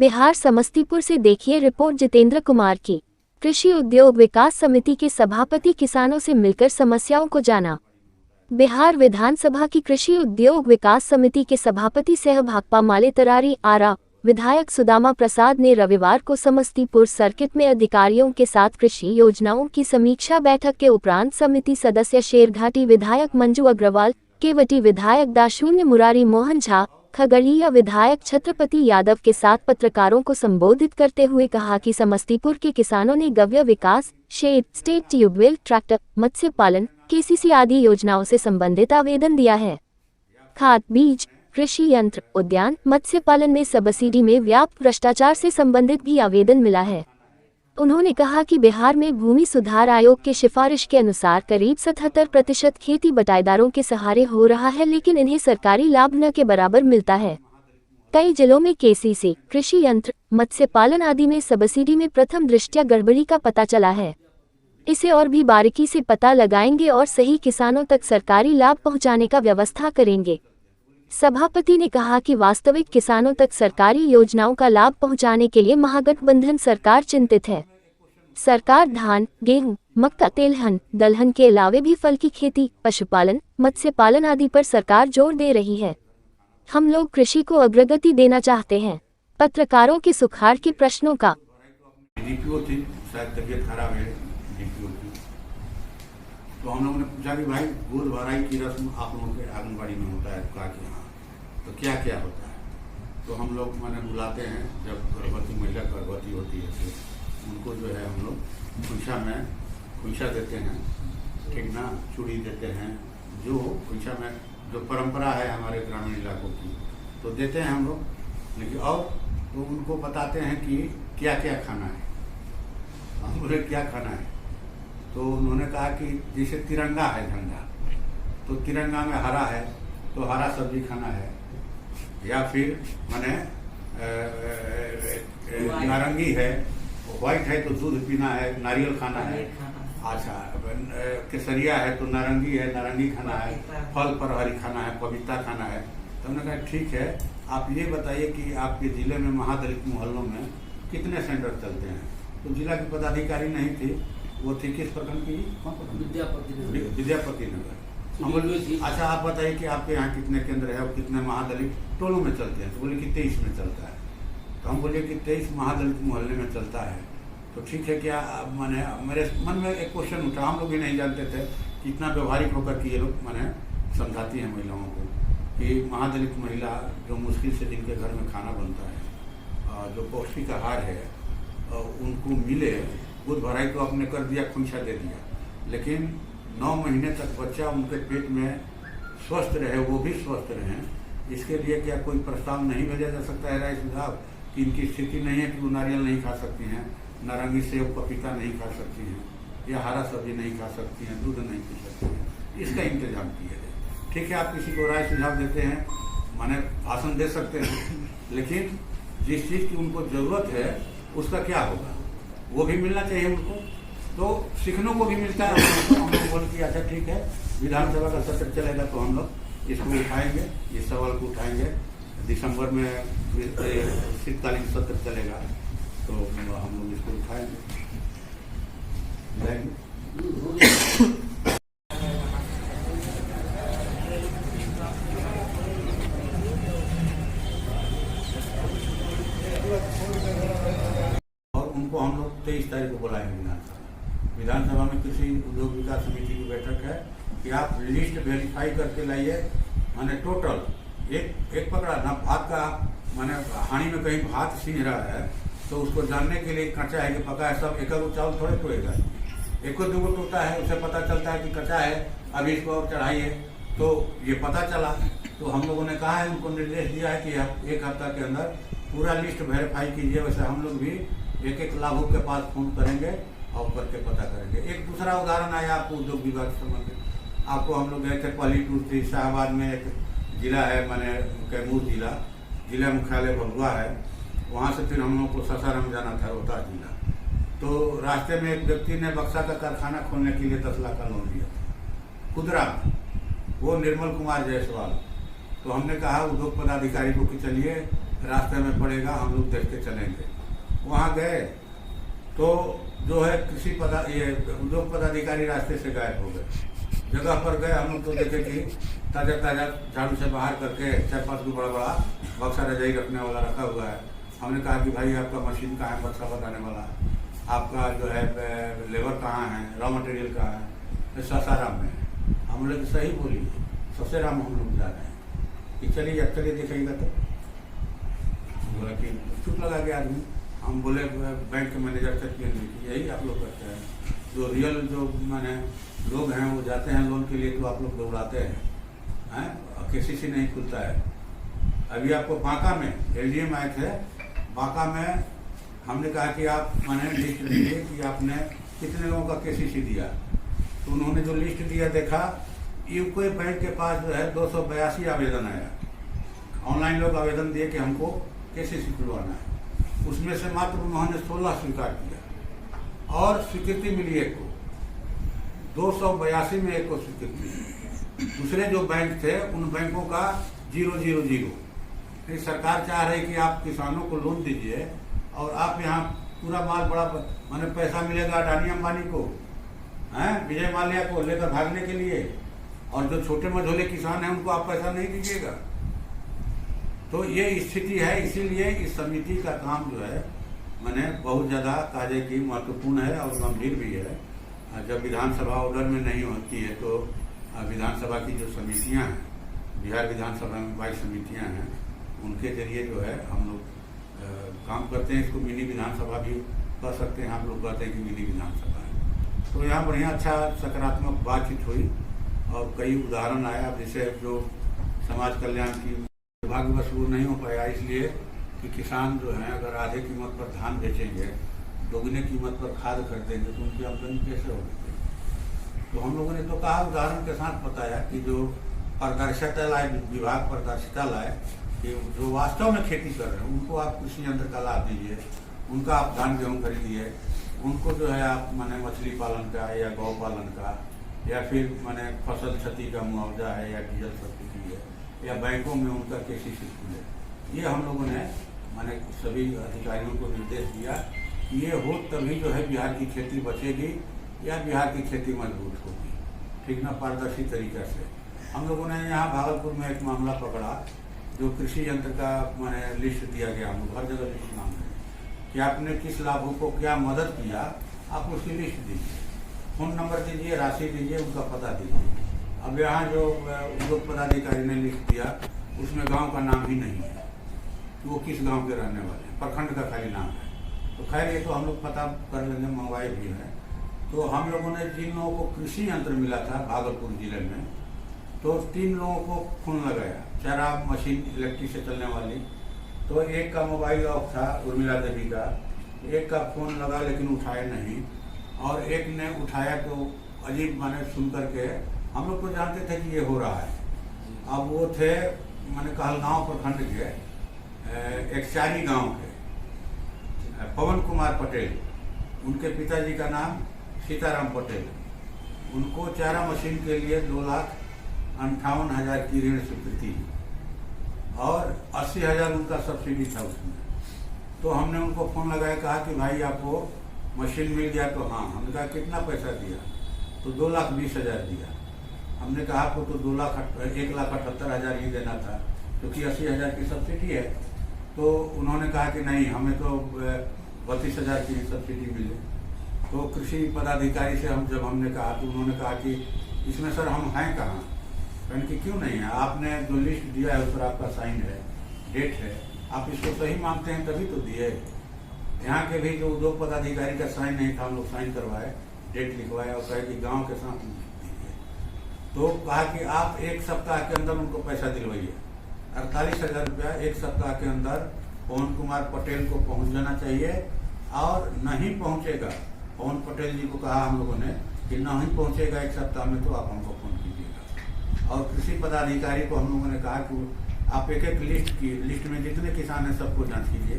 बिहार समस्तीपुर से देखिए रिपोर्ट जितेंद्र कुमार की। कृषि उद्योग विकास समिति के सभापति किसानों से मिलकर समस्याओं को जाना। बिहार विधानसभा की कृषि उद्योग विकास समिति के सभापति सह भाकपा माले तरारी आरा विधायक सुदामा प्रसाद ने रविवार को समस्तीपुर सर्किट में अधिकारियों के साथ कृषि योजनाओं की समीक्षा बैठक के उपरांत समिति सदस्य शेरघाटी विधायक मंजू अग्रवाल, केवटी विधायक दाशून्य मुरारी मोहन झा, खगड़िया विधायक छत्रपति यादव के साथ पत्रकारों को संबोधित करते हुए कहा कि समस्तीपुर के किसानों ने गव्य विकास, शेड, स्टेट ट्यूबवेल, ट्रैक्टर, मत्स्य पालन, केसीसी आदि योजनाओं से संबंधित आवेदन दिया है। खाद, बीज, कृषि यंत्र, उद्यान, मत्स्य पालन में सब्सिडी में व्यापक भ्रष्टाचार से संबंधित भी आवेदन मिला है। उन्होंने कहा कि बिहार में भूमि सुधार आयोग के सिफारिश के अनुसार करीब 77% खेती बटाईदारों के सहारे हो रहा है, लेकिन इन्हें सरकारी लाभ न के बराबर मिलता है। कई जिलों में केसीसी, कृषि यंत्र, मत्स्य पालन आदि में सब्सिडी में प्रथम दृष्टया गड़बड़ी का पता चला है। इसे और भी बारीकी से पता लगाएंगे और सही किसानों तक सरकारी लाभ पहुंचाने का व्यवस्था करेंगे। सभापति ने कहा कि वास्तविक किसानों तक सरकारी योजनाओं का लाभ पहुंचाने के लिए महागठबंधन सरकार चिंतित है। सरकार धान, गेहूं, मक्का, तेलहन, दलहन के अलावे भी फल की खेती, पशुपालन, मत्स्य पालन आदि पर सरकार जोर दे रही है। हम लोग कृषि को अग्रगति देना चाहते हैं। पत्रकारों के सुखाड़ के प्रश्नों का तो हम लोगों ने पूछा कि भाई गोद भराई की रस्म आप लोगों के आंगनबाड़ी में होता है कहा कि हाँ, तो क्या क्या होता है? तो हम लोग मैंने बुलाते हैं जब गर्भवती महिला गर्भवती होती है तो उनको जो है हम लोग खुंशा देते हैं, ठीक ना, चूड़ी देते हैं, जो खुंशा में जो परंपरा है हमारे ग्रामीण इलाकों की तो देते हैं हम लोग। लेकिन और तो उनको बताते हैं कि क्या क्या खाना है। हम बोले क्या खाना है? तो उन्होंने कहा कि जैसे तिरंगा है झंडा, तो तिरंगा में हरा है तो हरा सब्जी खाना है, या फिर माने नारंगी है, व्हाइट है तो दूध पीना है, नारियल खाना है। अच्छा, केसरिया है तो नारंगी है, नारंगी खाना है, फल पर हरी खाना है, पपीता खाना है। तो हमने कहा ठीक है, आप ये बताइए कि आपके ज़िले में महादलित मोहल्लों में कितने सेंटर चलते हैं? तो जिला की पदाधिकारी नहीं थी, वो थी किस प्रखंड की? विद्यापति नगर। हम बोले अच्छा आप बताइए कि आपके यहाँ कितने केंद्र है और कितने महादलित टोलों में चलते हैं? तो बोले कि 23 में चलता है। तो हम बोले कि 23 महादलित मोहल्ले में चलता है, तो ठीक है क्या? मैंने मेरे मन में एक क्वेश्चन उठा, हम लोग भी नहीं जानते थे कि इतना व्यवहारिक होकर कि ये लोग मैंने समझाती हैं महिलाओं को कि महादलित महिला जो मुश्किल से जिनके घर में खाना बनता है, जो पौष्टिक आहार है उनको मिले, गोद भराई तो आपने कर दिया, खुंशा दे दिया, लेकिन 9 महीने तक बच्चा उनके पेट में स्वस्थ रहे, वो भी स्वस्थ रहें, इसके लिए क्या कोई प्रस्ताव नहीं भेजा जा सकता है राय सुझाव कि इनकी स्थिति नहीं है कि वो नारियल नहीं खा सकती हैं, नारंगी सेब पपीता नहीं खा सकती हैं, या हरा सब्जी नहीं खा सकती हैं, दूध नहीं पी सकती हैं, इसका इंतजाम किया जाए। ठीक है, आप किसी को राय सुझाव देते हैं, माने भाषण दे सकते हैं, लेकिन जिस चीज़ की उनको ज़रूरत है उसका क्या होगा, वो भी मिलना चाहिए उनको। तो सीखने को भी मिलता है। हम लोग बोल कि अच्छा ठीक है, विधानसभा का सत्र चलेगा तो हम लोग इसको उठाएंगे, इस सवाल को उठाएंगे। दिसंबर में शीतकालीन सत्र चलेगा तो हम लोग इसको उठाएंगे। उनको हम लोग 23 तारीख को बुलाएंगे विधानसभा में कृषि उद्योग विकास समिति की बैठक है कि आप लिस्ट वेरीफाई करके लाइए, माने टोटल एक पकड़ा ना भात का, माने हानि में कहीं भात सींच रहा है तो उसको जानने के लिए कच्चा है कि पका है, सब एक चावल थोड़े टोएगा, एक दो टूटा है, उसे पता चलता है कि कच्चा है, अभी इसको और चढ़ाइए, तो ये पता चला। तो हम लोगों ने कहा है, उनको निर्देश दिया है कि 1 हफ्ता के अंदर पूरा लिस्ट वेरीफाई कीजिए। वैसे हम लोग भी एक लाभुक के पास फोन करेंगे और करके पता करेंगे। एक दूसरा उदाहरण आया आपको उद्योग विभाग से संबंधित, आपको हम लोग गए थे, पहली टूर थी शाहबाद में, एक जिला है माने कैमूर जिला मुख्यालय भगुआ है, वहाँ से फिर हम लोग को सासाराम जाना था, रोहतास जिला। तो रास्ते में एक व्यक्ति ने बक्सा का कारखाना खोलने के लिए 10 लाख का लोन लिया था खुदरा, वो निर्मल कुमार जायसवाल। तो हमने कहा उद्योग पदाधिकारी को कि चलिए रास्ते में पड़ेगा, हम लोग देख के चलेंगे। वहाँ गए तो जो है ये उद्योग पदाधिकारी रास्ते से गायब हो गए। जगह पर गए हम लोग तो देखे कि ताज़ा ताज़ा झाड़ू से बाहर करके 4-5 को बड़ा बड़ा बक्सा रजाई रखने वाला रखा हुआ है। हमने कहा कि भाई आपका मशीन कहाँ है, बक्सा बताने वाला, आपका जो है लेबर कहाँ है, रॉ मटेरियल कहाँ है, तो सासाराम में है। हम लोग सही बोली, ससेराम हम लोग जा रहे हैं कि चलिए अब चलिए दिखेगा। तो बोला कि चुप लगा गया आदमी। हम बोले बैंक के मैनेजर से कि यही आप लोग करते हैं, जो रियल जो माने लोग हैं वो जाते हैं लोन के लिए तो आप लोग दौड़ाते हैं, केसीसी नहीं खुलता है। अभी आपको बांका में एलडीएम आए थे, बांका में हमने कहा कि आप मैंने लिस्ट दीजिए कि आपने कितने लोगों का केसीसी दिया। तो उन्होंने जो लिस्ट दिया देखा, यूको बैंक के पास जो है 282 आवेदन आया। ऑनलाइन लोग आवेदन दिए कि हमको केसीसी खुलवाना है। उसमें से मात्र उन्होंने 16 स्वीकार किया और स्वीकृति मिली एक को, 282 में एक को स्वीकृति मिली। दूसरे जो बैंक थे उन बैंकों का 000। फिर सरकार चाह रही कि आप किसानों को लोन दीजिए और आप यहाँ पूरा माल बड़ा माने पैसा मिलेगा अडानी अंबानी को, विजय माल्या को लेकर भागने के लिए, और जो छोटे मझोले किसान हैं उनको आप पैसा नहीं दीजिएगा। तो ये स्थिति है। इसीलिए इस समिति का काम जो है मैंने बहुत ज़्यादा काजे की महत्वपूर्ण है और गंभीर भी है। जब विधानसभा ऑर्डर में नहीं होती है तो विधानसभा की जो समितियां हैं, बिहार विधानसभा में 22 समितियां हैं, उनके जरिए जो है हम लोग काम करते हैं। इसको मिनी विधानसभा भी कर सकते हैं, आप लोग कहते हैं कि मिनी विधानसभा है। तो यहाँ बढ़िया अच्छा सकारात्मक बातचीत हुई और कई उदाहरण आया। अब जैसे जो समाज कल्याण की भाग्यवश वो नहीं हो पाया, इसलिए कि किसान जो हैं अगर आधे कीमत पर धान बेचेंगे, दोगुने कीमत पर खाद खरीदेंगे तो उनकी आमदनी कैसे होगी। तो हम लोगों ने तो कहा, उदाहरण के साथ बताया कि जो पारदर्शिता लाए, विभाग पारदर्शिता लाए कि जो वास्तव में खेती कर रहे हैं उनको आप कृषि यंत्र का लाभ दीजिए, उनका आप धान गेहूँ खरीदिए, उनको जो है आप माने मछली पालन का या गौ पालन का या फिर माने फसल क्षति का मुआवजा है या डीजल सब्सिडी है या बैंकों में उनका केसीसी खुले। ये हम लोगों ने माने सभी अधिकारियों को निर्देश दिया कि ये हो तभी जो है बिहार की खेती बचेगी या बिहार की खेती मजबूत होगी, ठीक ना, पारदर्शी तरीके से। हम लोगों ने यहाँ भागलपुर में एक मामला पकड़ा, जो कृषि यंत्र का मैंने लिस्ट दिया गया, हम लोग हर जगह लिस्ट मांग रहे हैं कि आपने किस लाभों को क्या मदद किया, आप उसकी लिस्ट दीजिए, फोन नंबर दीजिए, राशि दीजिए, उनका पता दीजिए। अब यहाँ जो उद्योग पदाधिकारी ने लिस्ट दिया उसमें गांव का नाम ही नहीं है, वो किस गांव के रहने वाले हैं, प्रखंड का खाली नाम है। तो खैर ये तो हम लोग पता कर लेंगे, मंगवाए भी हैं। तो हम लोगों ने जिन लोगों को कृषि यंत्र मिला था भागलपुर जिले में, तो 3 लोगों को फोन लगाया, चारा मशीन इलेक्ट्रिक से चलने वाली। तो एक का मोबाइल लॉक था, उर्मिला देवी का, एक का फोन लगा लेकिन उठाया नहीं, और एक ने उठाया तो अजीब माने सुन करके हम लोग तो जानते थे कि ये हो रहा है। अब वो थे माने कहलगांव प्रखंड के एकचारी गांव के पवन कुमार पटेल, उनके पिताजी का नाम सीताराम पटेल। उनको चारा मशीन के लिए 2,58,000 की ऋण स्वीकृति और 80,000 उनका सब्सिडी था उसमें। तो हमने उनको फोन लगाया, कहा कि भाई आपको मशीन मिल गया? तो हाँ। हमने कहा कितना पैसा दिया? तो 2,20,000 दिया। हमने कहा आपको तो 1,78,000 ही देना था क्योंकि 80,000 की सब्सिडी है। तो उन्होंने कहा कि नहीं, हमें तो 32,000 की सब्सिडी मिले। तो कृषि पदाधिकारी से जब हमने कहा तो उन्होंने कहा कि इसमें सर हम हैं कहाँ, यानी कि क्यों नहीं है, आपने जो लिस्ट दिया है उस पर आपका साइन है, डेट है, आप इसको सही मानते हैं तभी तो दिए। यहाँ के भी जो उद्योग पदाधिकारी का साइन नहीं था, हम लोग साइन करवाए, डेट लिखवाए और कहे कि गाँव के साथ दीजिए। तो कहा कि आप 1 सप्ताह के अंदर उनको पैसा दिलवाइए, 48,000 रुपया 1 सप्ताह के अंदर पवन कुमार पटेल को पहुँच जाना चाहिए। और नहीं पहुँचेगा, पवन पटेल जी को कहा हम लोगों ने कि नहीं पहुँचेगा 1 सप्ताह में तो आप हमको फोन कीजिएगा। और कृषि पदाधिकारी को हम लोगों ने कहा कि आप एक लिस्ट में जितने किसान हैं सबको जांच कीजिए।